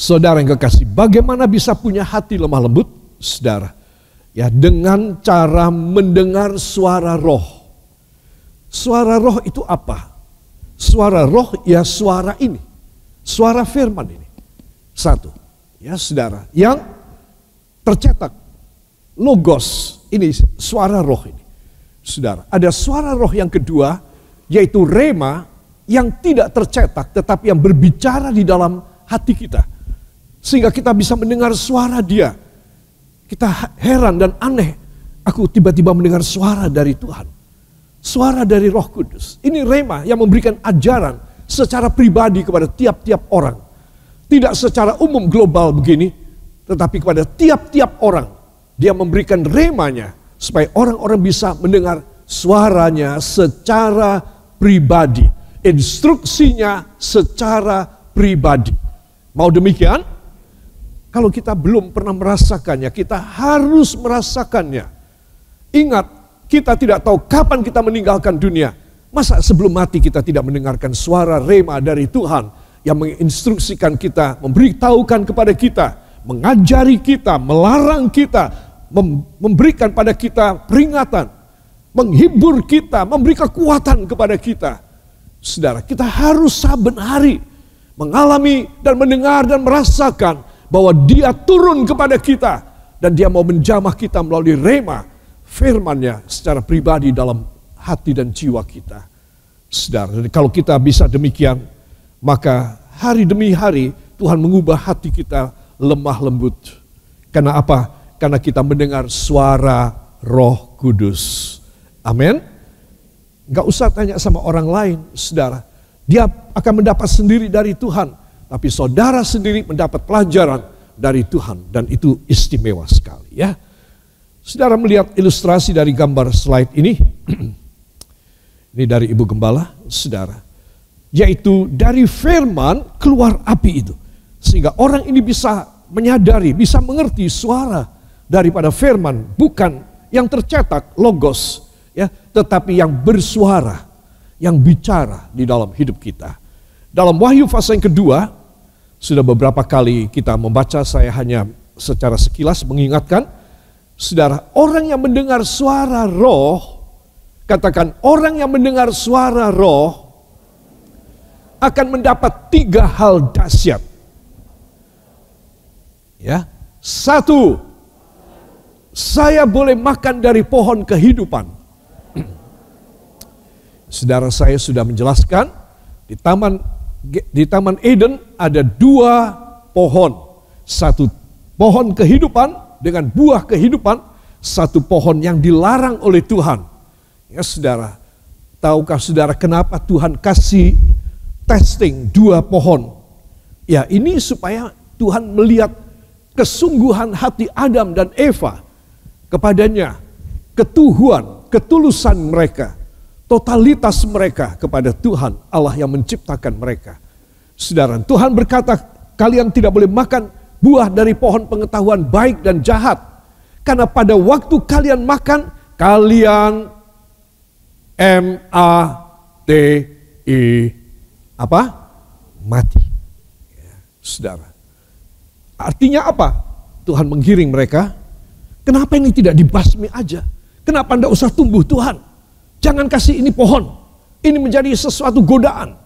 Saudara yang kekasih, bagaimana bisa punya hati lemah lembut? Saudara, ya dengan cara mendengar suara roh. Suara roh itu apa? Suara roh ya suara ini. Suara firman ini. Satu, ya saudara, yang tercetak. Logos, ini suara roh ini. Saudara, ada suara roh yang kedua, yaitu rema, yang tidak tercetak, tetapi yang berbicara di dalam hati kita. Sehingga kita bisa mendengar suara dia. Kita heran dan aneh. Aku tiba-tiba mendengar suara dari Tuhan. Suara dari Roh Kudus. Ini rema yang memberikan ajaran secara pribadi kepada tiap-tiap orang. Tidak secara umum global begini, tetapi kepada tiap-tiap orang. Dia memberikan remanya supaya orang-orang bisa mendengar suaranya secara pribadi. Instruksinya secara pribadi. Mau demikian? Kalau kita belum pernah merasakannya, kita harus merasakannya. Ingat, kita tidak tahu kapan kita meninggalkan dunia. Masa sebelum mati kita tidak mendengarkan suara rema dari Tuhan yang menginstruksikan kita, memberitahukan kepada kita, mengajari kita, melarang kita, memberikan pada kita peringatan, menghibur kita, memberi kekuatan kepada kita. Saudara, kita harus saben hari mengalami dan mendengar dan merasakan bahwa dia turun kepada kita dan dia mau menjamah kita melalui rema firman-Nya secara pribadi dalam hati dan jiwa kita. Saudara, kalau kita bisa demikian, maka hari demi hari Tuhan mengubah hati kita lemah lembut. Karena apa? Karena kita mendengar suara Roh Kudus. Amin. Gak usah tanya sama orang lain, saudara. Dia akan mendapat sendiri dari Tuhan. Tapi saudara sendiri mendapat pelajaran dari Tuhan. Dan itu istimewa sekali ya. Saudara melihat ilustrasi dari gambar slide ini. Ini dari Ibu Gembala, saudara. Yaitu dari firman keluar api itu. Sehingga orang ini bisa menyadari, bisa mengerti suara daripada firman. Bukan yang tercetak, logos. Ya, tetapi yang bersuara, yang bicara di dalam hidup kita. Dalam Wahyu pasal yang kedua, sudah beberapa kali kita membaca, saya hanya secara sekilas mengingatkan. Saudara, orang yang mendengar suara roh, katakan orang yang mendengar suara roh akan mendapat 3 hal dahsyat. Ya, 1, saya boleh makan dari pohon kehidupan. Saudara, saya sudah menjelaskan di Taman Eden ada 2 pohon. 1 pohon kehidupan dengan buah kehidupan, 1 pohon yang dilarang oleh Tuhan. Ya saudara, tahukah saudara kenapa Tuhan kasih testing 2 pohon? Ya ini supaya Tuhan melihat kesungguhan hati Adam dan Eva kepadanya, ketuhuan, ketulusan mereka. Totalitas mereka kepada Tuhan Allah yang menciptakan mereka. Saudara, Tuhan berkata, kalian tidak boleh makan buah dari pohon pengetahuan baik dan jahat. Karena pada waktu kalian makan, kalian M-A-T-I apa? Mati. Ya, saudara. Artinya apa? Tuhan menggiring mereka. Kenapa ini tidak dibasmi aja? Kenapa anda usah tumbuh Tuhan? Jangan kasih ini pohon. Ini menjadi sesuatu godaan.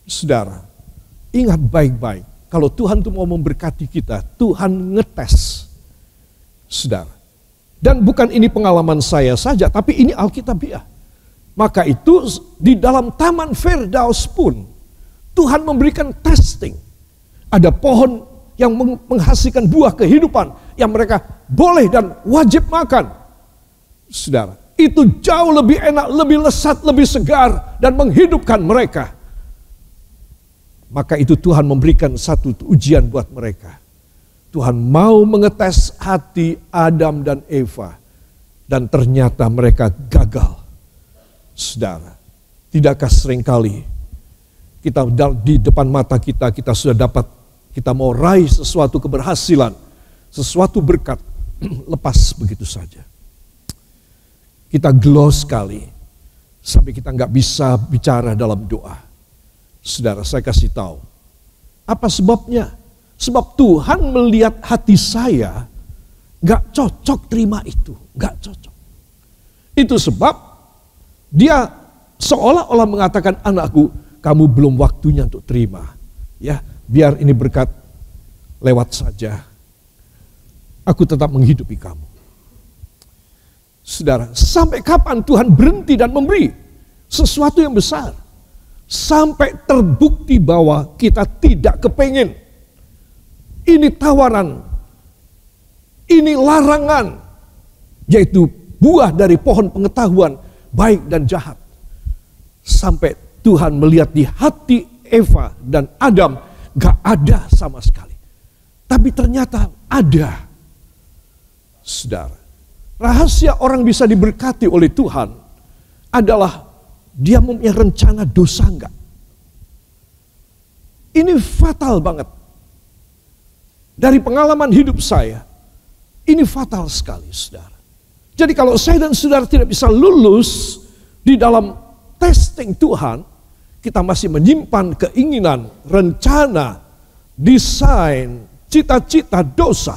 Saudara, ingat baik-baik. Kalau Tuhan itu mau memberkati kita, Tuhan ngetes. Saudara. Dan bukan ini pengalaman saya saja, tapi ini Alkitabiah. Maka itu di dalam Taman Firdaus pun, Tuhan memberikan testing. Ada pohon yang menghasilkan buah kehidupan yang mereka boleh dan wajib makan. Saudara. Itu jauh lebih enak, lebih lesat, lebih segar, dan menghidupkan mereka. Maka itu Tuhan memberikan satu ujian buat mereka. Tuhan mau mengetes hati Adam dan Eva. Dan ternyata mereka gagal. Saudara, tidakkah seringkali kita di depan mata kita sudah dapat, kita mau raih sesuatu keberhasilan, sesuatu berkat, lepas begitu saja. Kita gelo sekali, sampai kita nggak bisa bicara dalam doa. Saudara, saya kasih tahu. Apa sebabnya? Sebab Tuhan melihat hati saya, gak cocok terima itu, gak cocok. Itu sebab dia seolah-olah mengatakan, anakku, kamu belum waktunya untuk terima. Ya, biar ini berkat lewat saja. Aku tetap menghidupi kamu. Saudara, sampai kapan Tuhan berhenti dan memberi sesuatu yang besar? Sampai terbukti bahwa kita tidak kepengen. Ini tawaran, ini larangan, yaitu buah dari pohon pengetahuan baik dan jahat. Sampai Tuhan melihat di hati Eva dan Adam gak ada sama sekali. Tapi ternyata ada. Saudara, rahasia orang bisa diberkati oleh Tuhan adalah dia mempunyai rencana dosa enggak. Ini fatal banget. Dari pengalaman hidup saya, ini fatal sekali, saudara. Jadi kalau saya dan saudara tidak bisa lulus di dalam testing Tuhan, kita masih menyimpan keinginan, rencana, desain, cita-cita dosa.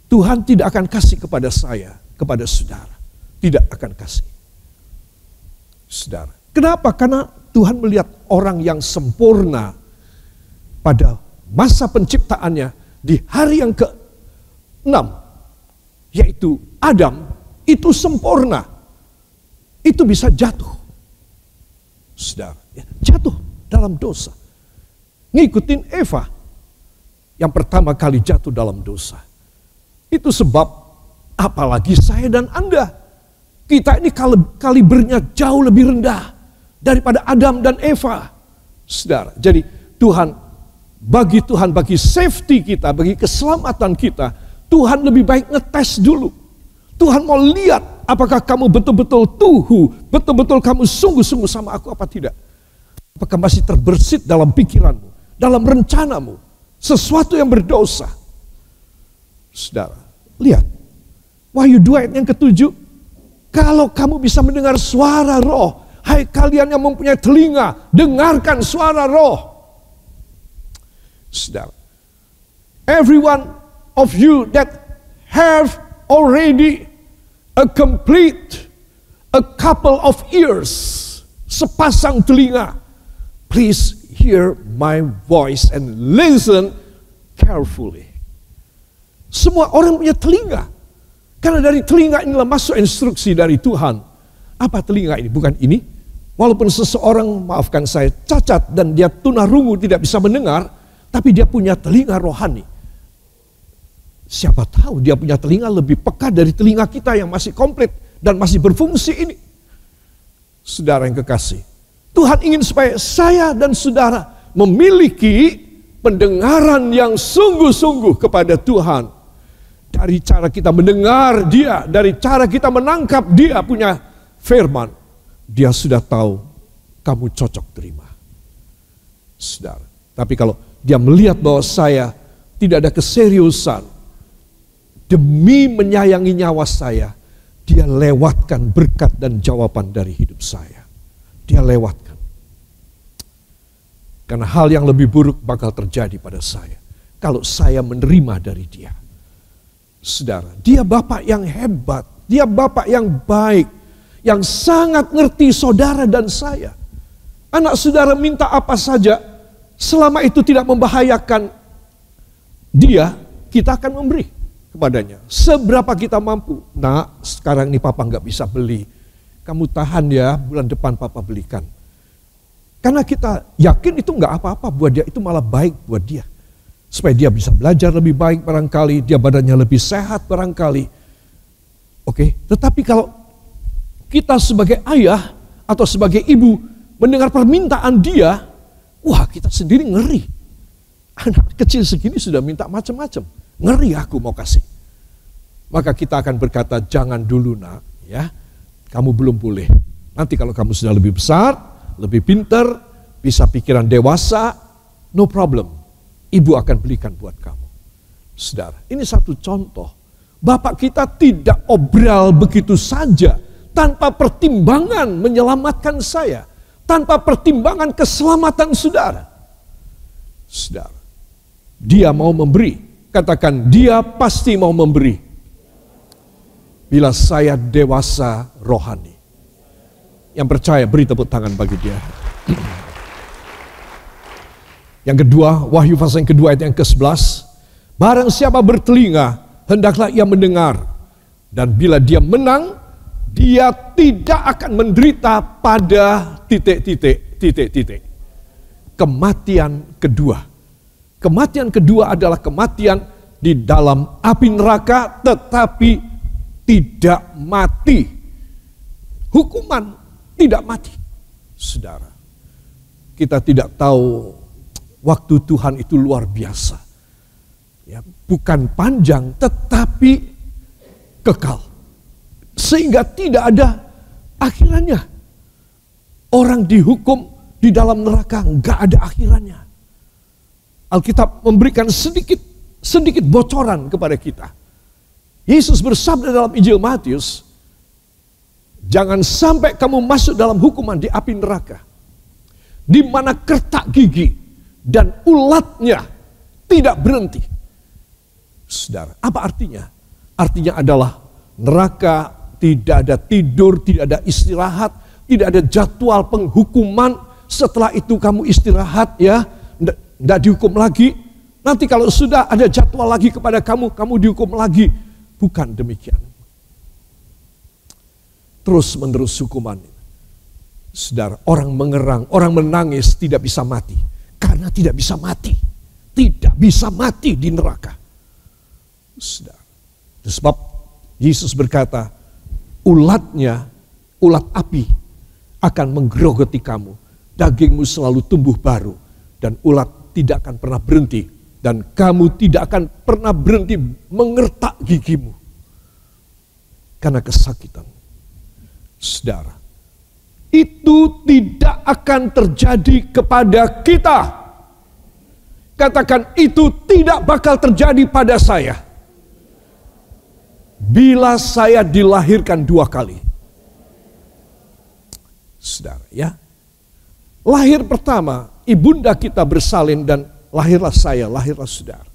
Tuhan tidak akan kasih kepada saya, kepada saudara. Tidak akan kasih. Saudara, kenapa? Karena Tuhan melihat orang yang sempurna pada masa penciptaannya di hari yang ke-6, yaitu Adam, itu sempurna. Itu bisa jatuh. Saudara, ya, jatuh dalam dosa. Ngikutin Eva yang pertama kali jatuh dalam dosa. Itu sebab apalagi saya dan Anda. Kita ini kalibernya jauh lebih rendah daripada Adam dan Eva. Saudara, jadi bagi Tuhan, bagi safety kita, bagi keselamatan kita, Tuhan lebih baik ngetes dulu. Tuhan mau lihat apakah kamu betul-betul betul-betul kamu sungguh-sungguh sama aku apa tidak. Apakah masih terbersit dalam pikiranmu, dalam rencanamu, sesuatu yang berdosa. Saudara, lihat, Wahyu 2 ayat yang ke-7, kalau kamu bisa mendengar suara roh, hai kalian yang mempunyai telinga, dengarkan suara roh. Saudara, every one of you that have already a couple of ears, sepasang telinga, please hear my voice and listen carefully. Semua orang punya telinga. Karena dari telinga inilah masuk instruksi dari Tuhan. Apa telinga ini? Bukan ini. Walaupun seseorang, maafkan saya, cacat dan dia tunarungu tidak bisa mendengar, tapi dia punya telinga rohani. Siapa tahu dia punya telinga lebih peka dari telinga kita yang masih komplit dan masih berfungsi ini. Saudara yang kekasih, Tuhan ingin supaya saya dan saudara memiliki pendengaran yang sungguh-sungguh kepada Tuhan. Dari cara kita mendengar dia, dari cara kita menangkap dia punya firman, dia sudah tahu kamu cocok terima. Saudara, tapi kalau dia melihat bahwa saya tidak ada keseriusan, demi menyayangi nyawa saya, dia lewatkan berkat dan jawaban dari hidup saya. Dia lewatkan. Karena hal yang lebih buruk bakal terjadi pada saya kalau saya menerima dari dia. Saudara, dia Bapak yang hebat, dia Bapak yang baik, yang sangat ngerti saudara dan saya. Anak saudara minta apa saja, selama itu tidak membahayakan dia, kita akan memberi kepadanya. Seberapa kita mampu. Nak, sekarang ini Papa nggak bisa beli. Kamu tahan ya, bulan depan Papa belikan. Karena kita yakin itu nggak apa-apa buat dia, itu malah baik buat dia. Supaya dia bisa belajar lebih baik barangkali, dia badannya lebih sehat barangkali. Oke, tetapi kalau kita sebagai ayah atau sebagai ibu mendengar permintaan dia, wah kita sendiri ngeri. Anak kecil segini sudah minta macam-macam, ngeri aku mau kasih. Maka kita akan berkata, jangan dulu nak, ya, kamu belum boleh. Nanti kalau kamu sudah lebih besar, lebih pintar, bisa pikiran dewasa, no problem. Ibu akan belikan buat kamu. Saudara, ini satu contoh. Bapak kita tidak obral begitu saja, tanpa pertimbangan menyelamatkan saya, tanpa pertimbangan keselamatan saudara. Saudara, Dia mau memberi. Katakan, dia pasti mau memberi. Bila saya dewasa rohani. Yang percaya beri tepuk tangan bagi dia. Yang kedua, Wahyu pasal yang kedua ayat yang ke-11. Barang siapa bertelinga, hendaklah ia mendengar. Dan bila dia menang, dia tidak akan menderita pada titik. Kematian kedua. Kematian kedua adalah kematian di dalam api neraka tetapi tidak mati. Hukuman tidak mati. Saudara, kita tidak tahu waktu Tuhan itu luar biasa. Ya, bukan panjang tetapi kekal. Sehingga tidak ada akhirannya. Orang dihukum di dalam neraka nggak ada akhirannya. Alkitab memberikan sedikit bocoran kepada kita. Yesus bersabda dalam Injil Matius, jangan sampai kamu masuk dalam hukuman di api neraka, di mana kertak gigi dan ulatnya tidak berhenti. Saudara, apa artinya? Artinya adalah neraka tidak ada tidur, tidak ada istirahat, tidak ada jadwal penghukuman. Setelah itu kamu istirahat ya, tidak dihukum lagi. Nanti kalau sudah ada jadwal lagi kepada kamu, kamu dihukum lagi. Bukan demikian. Terus menerus hukuman. Saudara, orang mengerang, orang menangis tidak bisa mati. Karena tidak bisa mati. Tidak bisa mati di neraka. Saudara. Itu sebab Yesus berkata, ulat api akan menggerogoti kamu. Dagingmu selalu tumbuh baru. Dan ulat tidak akan pernah berhenti. Dan kamu tidak akan pernah berhenti mengertak gigimu. Karena kesakitan. Saudara, itu tidak akan terjadi kepada kita. Katakan, itu tidak bakal terjadi pada saya. Bila saya dilahirkan 2 kali. Saudara, ya. Lahir pertama, ibunda kita bersalin dan lahirlah saya, lahirlah saudara.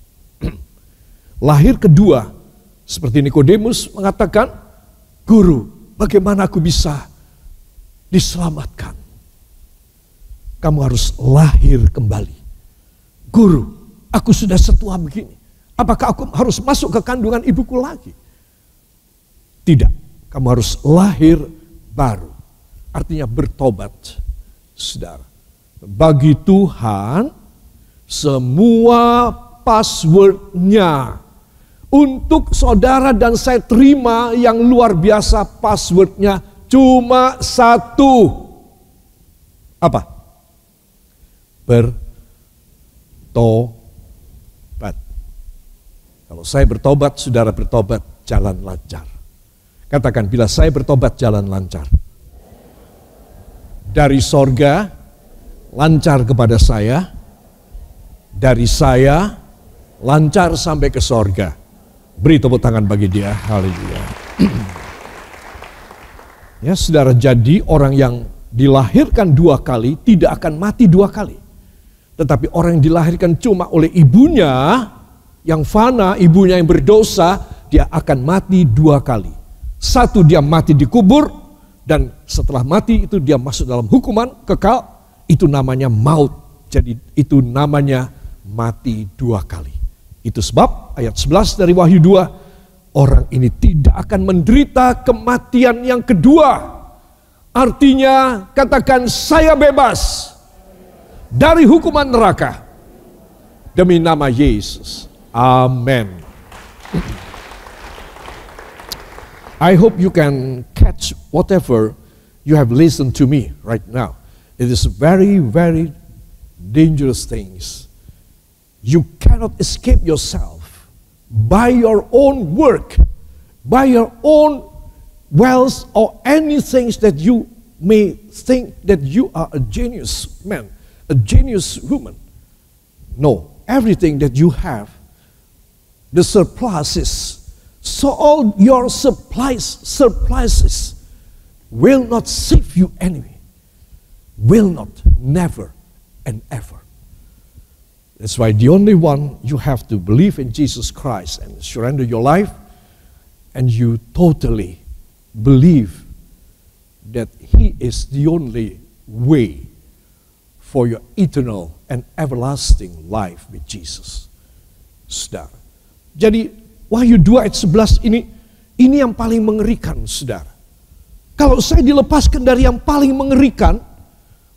Lahir kedua, seperti Nikodemus mengatakan, Guru, bagaimana aku bisa diselamatkan? Kamu harus lahir kembali. Guru, aku sudah setua begini. Apakah aku harus masuk ke kandungan ibuku lagi? Tidak, kamu harus lahir baru. Artinya bertobat. Saudara, bagi Tuhan semua passwordnya untuk saudara dan saya terima yang luar biasa, passwordnya cuma 1. Apa? Bertobat. Kalau saya bertobat, saudara bertobat, jalan lancar. Katakan, bila saya bertobat, jalan lancar. Dari sorga, lancar kepada saya. Dari saya, lancar sampai ke sorga. Beri tepuk tangan bagi dia. Haleluya. Ya, saudara, jadi orang yang dilahirkan 2 kali tidak akan mati 2 kali. Tetapi orang yang dilahirkan cuma oleh ibunya yang fana, ibunya yang berdosa, dia akan mati 2 kali. 1, dia mati dikubur, dan setelah mati itu dia masuk dalam hukuman kekal, itu namanya maut. Jadi itu namanya mati 2 kali. Itu sebab ayat 11 dari Wahyu 2, orang ini tidak akan menderita kematian yang kedua. Artinya katakan, saya bebas dari hukuman neraka demi nama Yesus. Amin. I hope you can catch whatever you have listened to me right now. It is very, very dangerous things. You cannot escape yourself by your own work, by your own wealth, or anything that you may think that you are a genius man, a genius woman. No, everything that you have, the surpluses, so all your surpluses will not save you anyway. Will not, never and ever. That's why the only one you have to believe in Jesus Christ and surrender your life, and you totally believe that He is the only way for your eternal and everlasting life with Jesus. Saudara. Jadi Wahyu 2 ayat 11 ini yang paling mengerikan, saudara. Kalau saya dilepaskan dari yang paling mengerikan,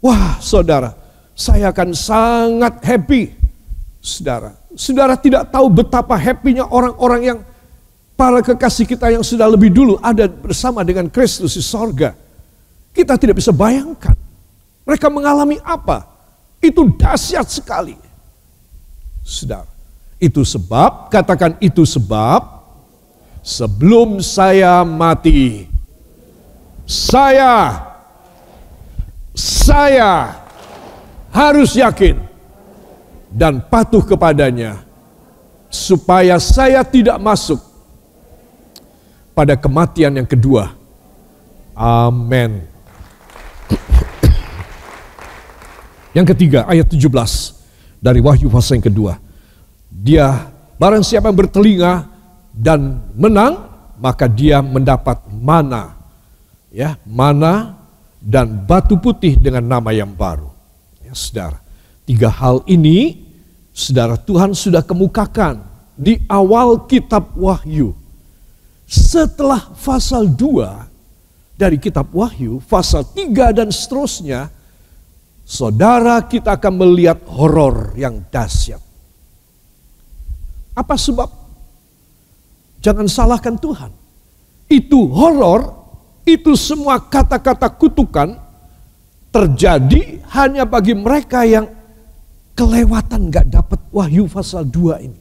wah saudara, saya akan sangat happy. Saudara tidak tahu betapa happy-nya orang-orang yang para kekasih kita yang sudah lebih dulu ada bersama dengan Kristus di sorga. Kita tidak bisa bayangkan. Mereka mengalami apa? Itu dahsyat sekali. Saudara, itu sebab, katakan itu sebab, sebelum saya mati, saya harus yakin dan patuh kepadanya, supaya saya tidak masuk pada kematian yang kedua. Amin. Yang ketiga, ayat 17 dari Wahyu pasal yang kedua. Dia, barang siapa yang bertelinga dan menang, maka dia mendapat mana, ya, mana dan batu putih dengan nama yang baru. Ya, saudara, tiga hal ini, saudara, Tuhan sudah kemukakan di awal kitab Wahyu. Setelah pasal 2 dari kitab Wahyu, pasal 3 dan seterusnya, saudara, kita akan melihat horor yang dahsyat. Apa sebab? Jangan salahkan Tuhan. Itu horor, itu semua kata-kata kutukan terjadi hanya bagi mereka yang kelewatan, gak dapat Wahyu pasal 2 ini.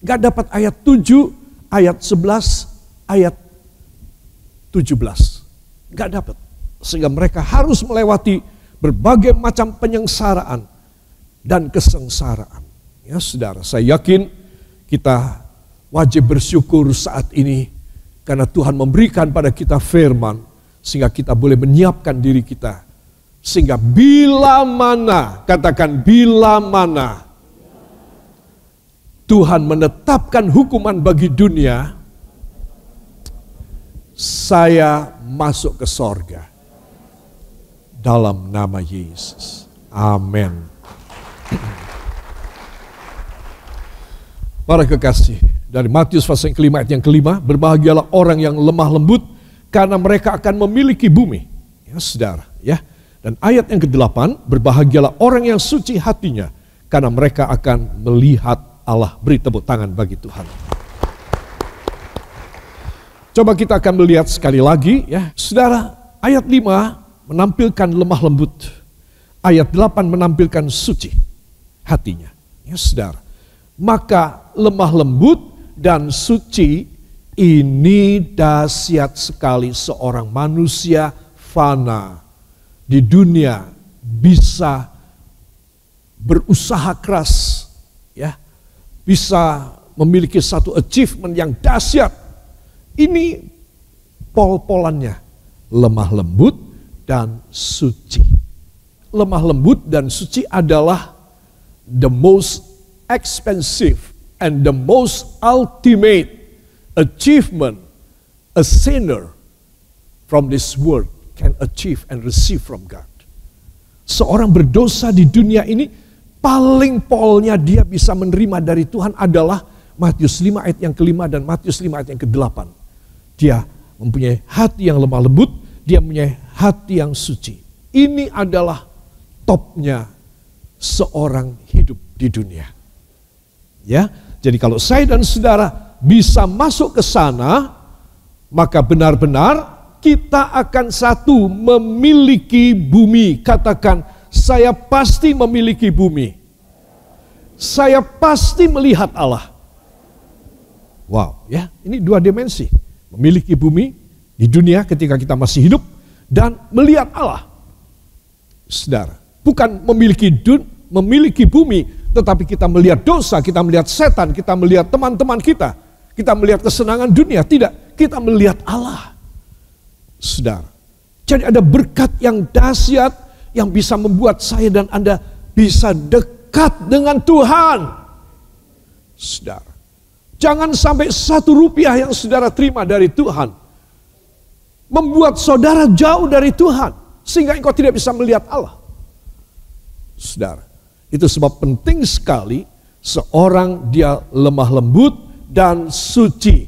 Gak dapat ayat 7, ayat 11, ayat 17. Gak dapat. Sehingga mereka harus melewati berbagai macam penyengsaraan dan kesengsaraan. Ya saudara, saya yakin kita wajib bersyukur saat ini karena Tuhan memberikan pada kita firman sehingga kita boleh menyiapkan diri kita. Sehingga bila mana, katakan bila mana Tuhan menetapkan hukuman bagi dunia, saya masuk ke sorga dalam nama Yesus. Amin. Para kekasih, dari Matius pasal yang kelima ayat yang kelima, berbahagialah orang yang lemah lembut karena mereka akan memiliki bumi. Ya saudara, ya. Dan ayat yang ke-8, berbahagialah orang yang suci hatinya karena mereka akan melihat Allah. Beri tepuk tangan bagi Tuhan. Coba kita akan melihat sekali lagi, ya. Saudara, ayat 5 menampilkan lemah lembut. Ayat 8 menampilkan suci hatinya. Ya saudara, maka lemah lembut dan suci ini dahsyat sekali. Seorang manusia fana di dunia bisa berusaha keras, ya, bisa memiliki satu achievement yang dahsyat. Ini pol-polannya, lemah lembut dan suci. Lemah lembut dan suci adalah the most expensive and the most ultimate achievement a sinner from this world can achieve and receive from God. Seorang berdosa di dunia ini, paling polnya dia bisa menerima dari Tuhan adalah Matius 5 ayat yang kelima dan Matius 5 ayat yang ke-8. Dia mempunyai hati yang lemah lembut, dia mempunyai hati yang suci. Ini adalah topnya seorang hidup di dunia. Ya, jadi kalau saya dan saudara bisa masuk ke sana, maka benar-benar kita akan satu memiliki bumi. Katakan, saya pasti memiliki bumi. Saya pasti melihat Allah. Wow, ya, ini dua dimensi. Memiliki bumi di dunia ketika kita masih hidup dan melihat Allah. Saudara, bukan memiliki bumi, tetapi kita melihat dosa, kita melihat setan, kita melihat teman-teman kita melihat kesenangan dunia. Tidak, kita melihat Allah. Saudara, jadi ada berkat yang dahsyat yang bisa membuat saya dan Anda bisa dekat dekat dengan Tuhan. Saudara, jangan sampai 1 rupiah yang saudara terima dari Tuhan membuat saudara jauh dari Tuhan, sehingga engkau tidak bisa melihat Allah. Saudara, itu sebab penting sekali seorang dia lemah lembut dan suci.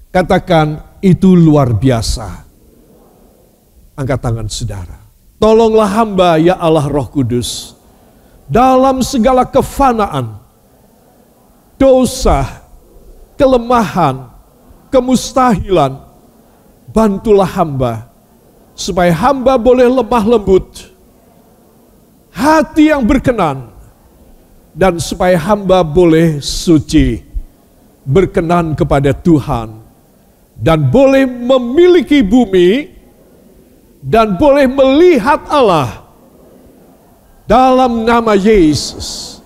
Katakan, itu luar biasa. Angkat tangan saudara. Tolonglah hamba ya Allah Roh Kudus, dalam segala kefanaan, dosa, kelemahan, kemustahilan, bantulah hamba, supaya hamba boleh lemah lembut, hati yang berkenan, dan supaya hamba boleh suci, berkenan kepada Tuhan, dan boleh memiliki bumi, dan boleh melihat Allah. Dalam nama Yesus,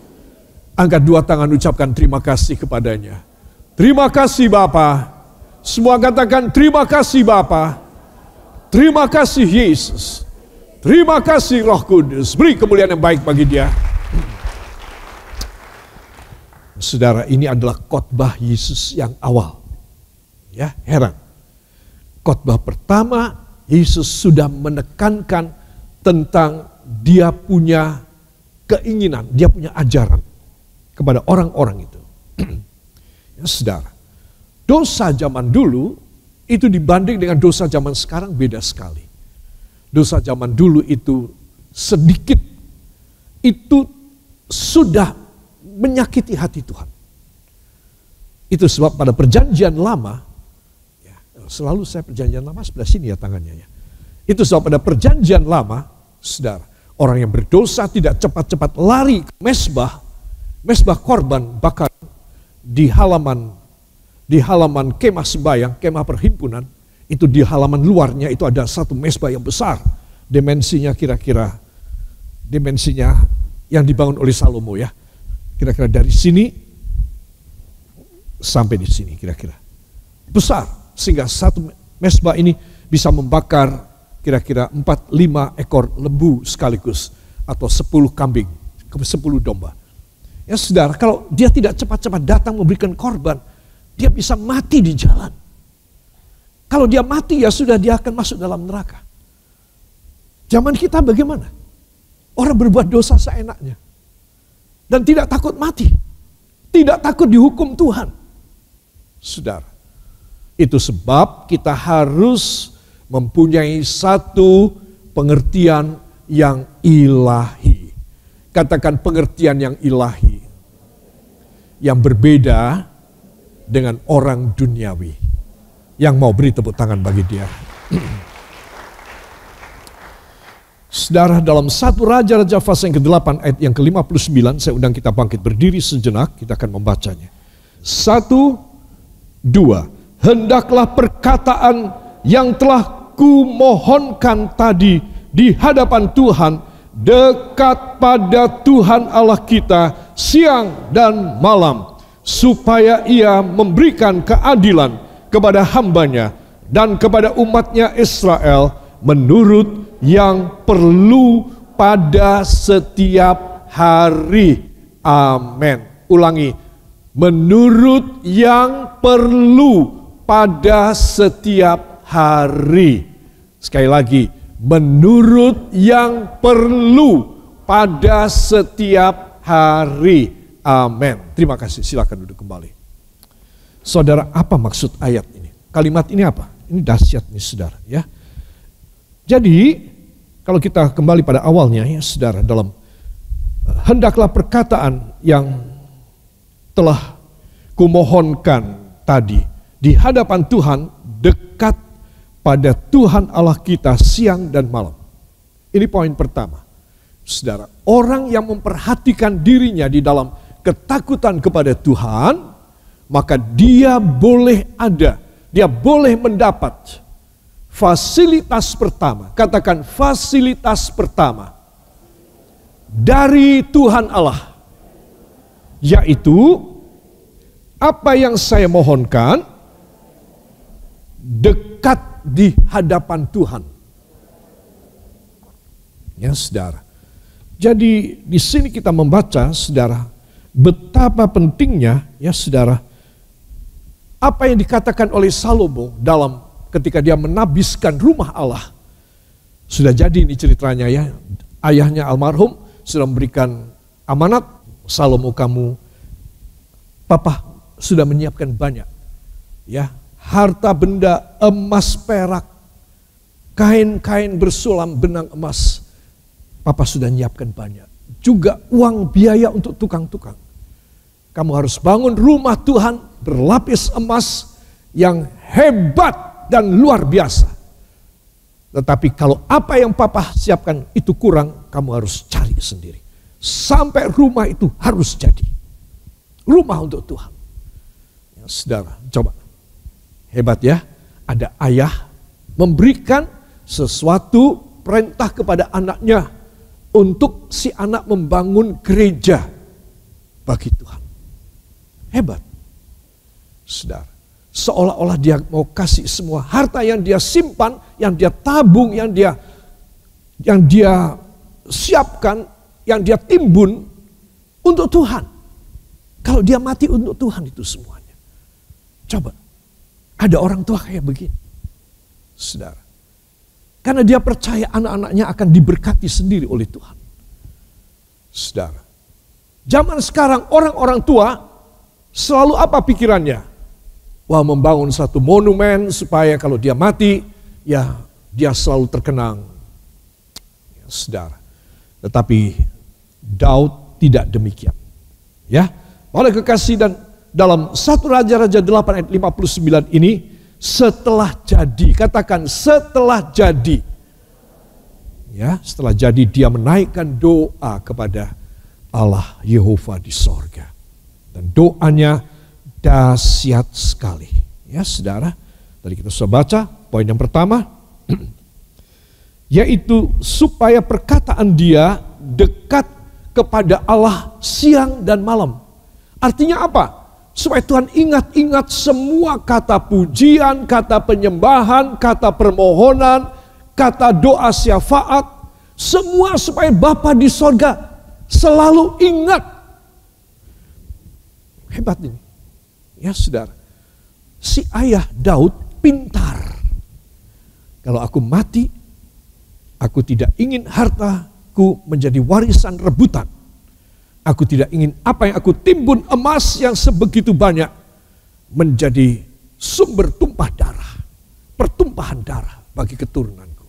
angkat 2 tangan, ucapkan terima kasih kepadanya. Terima kasih Bapa. Semua katakan terima kasih Bapa. Terima kasih Yesus. Terima kasih Roh Kudus. Beri kemuliaan yang baik bagi dia. Saudara, ini adalah khotbah Yesus yang awal. Ya, heran. Khotbah pertama, Yesus sudah menekankan tentang dia punya keinginan, dia punya ajaran kepada orang-orang itu. Ya, saudara, dosa zaman dulu itu dibanding dengan dosa zaman sekarang beda sekali. Dosa zaman dulu itu sedikit, itu sudah menyakiti hati Tuhan. Itu sebab pada perjanjian lama, ya, selalu saya perjanjian lama sebelah sini ya tangannya ya. Itu sebab pada perjanjian lama, saudara, orang yang berdosa tidak cepat-cepat lari ke mesbah korban bakar di halaman kemah sembayang, kemah perhimpunan. Itu di halaman luarnya itu ada satu mesbah yang besar, dimensinya kira-kira yang dibangun oleh Salomo ya, kira-kira dari sini sampai di sini kira-kira besar, sehingga satu mesbah ini bisa membakar kira-kira 4-5 ekor lembu sekaligus, atau 10 kambing, 10 domba. Ya saudara, kalau dia tidak cepat-cepat datang memberikan korban, dia bisa mati di jalan. Kalau dia mati ya sudah, dia akan masuk dalam neraka. Zaman kita bagaimana? Orang berbuat dosa seenaknya dan tidak takut mati, tidak takut dihukum Tuhan. Saudara, itu sebab kita harus mempunyai satu pengertian yang ilahi. Katakan pengertian yang ilahi, yang berbeda dengan orang duniawi. Yang mau beri tepuk tangan bagi dia. Saudara, dalam 1 Raja-Raja pasal yang ke-8 ayat yang ke-59, saya undang kita bangkit berdiri sejenak, kita akan membacanya. 1, 2, hendaklah perkataan yang telah kumohonkan tadi di hadapan Tuhan dekat pada Tuhan Allah kita siang dan malam, supaya ia memberikan keadilan kepada hambanya dan kepada umatnya Israel menurut yang perlu pada setiap hari. Amin. Ulangi, menurut yang perlu pada setiap hari. Sekali lagi, menurut yang perlu pada setiap hari. Amin. Terima kasih, silakan duduk kembali. Saudara, apa maksud ayat ini? Kalimat ini apa? Ini dahsyat nih saudara ya. Jadi, kalau kita kembali pada awalnya ya saudara, dalam hendaklah perkataan yang telah kumohonkan tadi di hadapan Tuhan dekat pada Tuhan Allah kita siang dan malam. Ini poin pertama. Saudara, orang yang memperhatikan dirinya di dalam ketakutan kepada Tuhan, maka dia boleh ada, dia boleh mendapat fasilitas pertama. Katakan fasilitas pertama dari Tuhan Allah, yaitu apa yang saya mohonkan dekat di hadapan Tuhan. Ya saudara, Jadi di sini kita membaca, saudara, betapa pentingnya, ya saudara, apa yang dikatakan oleh Salomo dalam ketika dia menabiskan rumah Allah. Sudah jadi ini ceritanya ya, ayahnya almarhum sudah memberikan amanat, Salomo kamu, papa sudah menyiapkan banyak, ya, harta benda, emas, perak, kain-kain bersulam benang emas. Papa sudah menyiapkan banyak. Juga uang biaya untuk tukang-tukang. Kamu harus bangun rumah Tuhan berlapis emas yang hebat dan luar biasa. Tetapi kalau apa yang papa siapkan itu kurang, kamu harus cari sendiri. Sampai rumah itu harus jadi. Rumah untuk Tuhan. Ya, saudara, coba. Hebat ya, ada ayah memberikan sesuatu perintah kepada anaknya untuk si anak membangun gereja bagi Tuhan. Hebat. Saudara, seolah-olah dia mau kasih semua harta yang dia simpan, yang dia tabung, yang dia siapkan, yang dia timbun untuk Tuhan. Kalau dia mati untuk Tuhan itu semuanya. Coba, ada orang tua kayak begini. Saudara. Karena dia percaya anak-anaknya akan diberkati sendiri oleh Tuhan. Saudara. Zaman sekarang orang-orang tua selalu apa pikirannya? Wah, membangun satu monumen supaya kalau dia mati, ya dia selalu terkenang. Ya, saudara. Tetapi Daud tidak demikian. Ya, oleh kekasih, dan dalam 1 Raja-Raja 8 ayat 59 ini, setelah jadi, katakan setelah jadi. Ya, setelah jadi dia menaikkan doa kepada Allah Yehova di sorga. Dan doanya dahsyat sekali. Ya saudara, tadi kita sudah baca poin yang pertama, yaitu supaya perkataan dia dekat kepada Allah siang dan malam. Artinya apa? Supaya Tuhan ingat-ingat semua kata pujian, kata penyembahan, kata permohonan, kata doa syafaat. Semua supaya Bapa di sorga selalu ingat. Hebat ini. Ya saudara. Si ayah Daud pintar. Kalau aku mati, aku tidak ingin hartaku menjadi warisan rebutan. Aku tidak ingin apa yang aku timbun emas yang sebegitu banyak menjadi sumber tumpah darah, pertumpahan darah bagi keturunanku.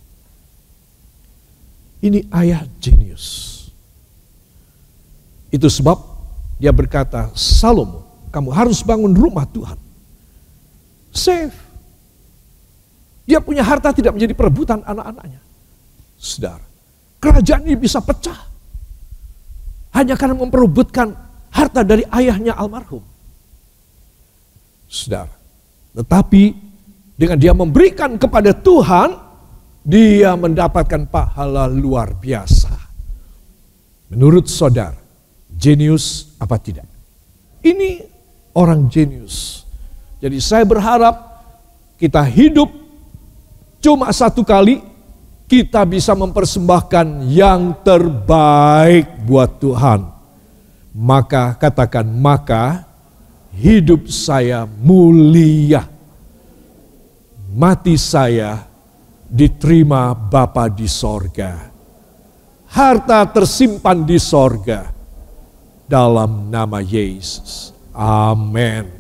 Ini ayah jenius. Itu sebab dia berkata, Salomo, kamu harus bangun rumah Tuhan. Save. Dia punya harta tidak menjadi perebutan anak-anaknya. Saudara, kerajaan ini bisa pecah hanya karena memperebutkan harta dari ayahnya almarhum. Saudara, tetapi dengan dia memberikan kepada Tuhan, dia mendapatkan pahala luar biasa. Menurut saudara, jenius apa tidak? Ini orang jenius. Jadi saya berharap kita hidup cuma satu kali, kita bisa mempersembahkan yang terbaik buat Tuhan. Maka katakan, maka hidup saya mulia. Mati saya diterima Bapa di sorga. Harta tersimpan di sorga. Dalam nama Yesus. Amin.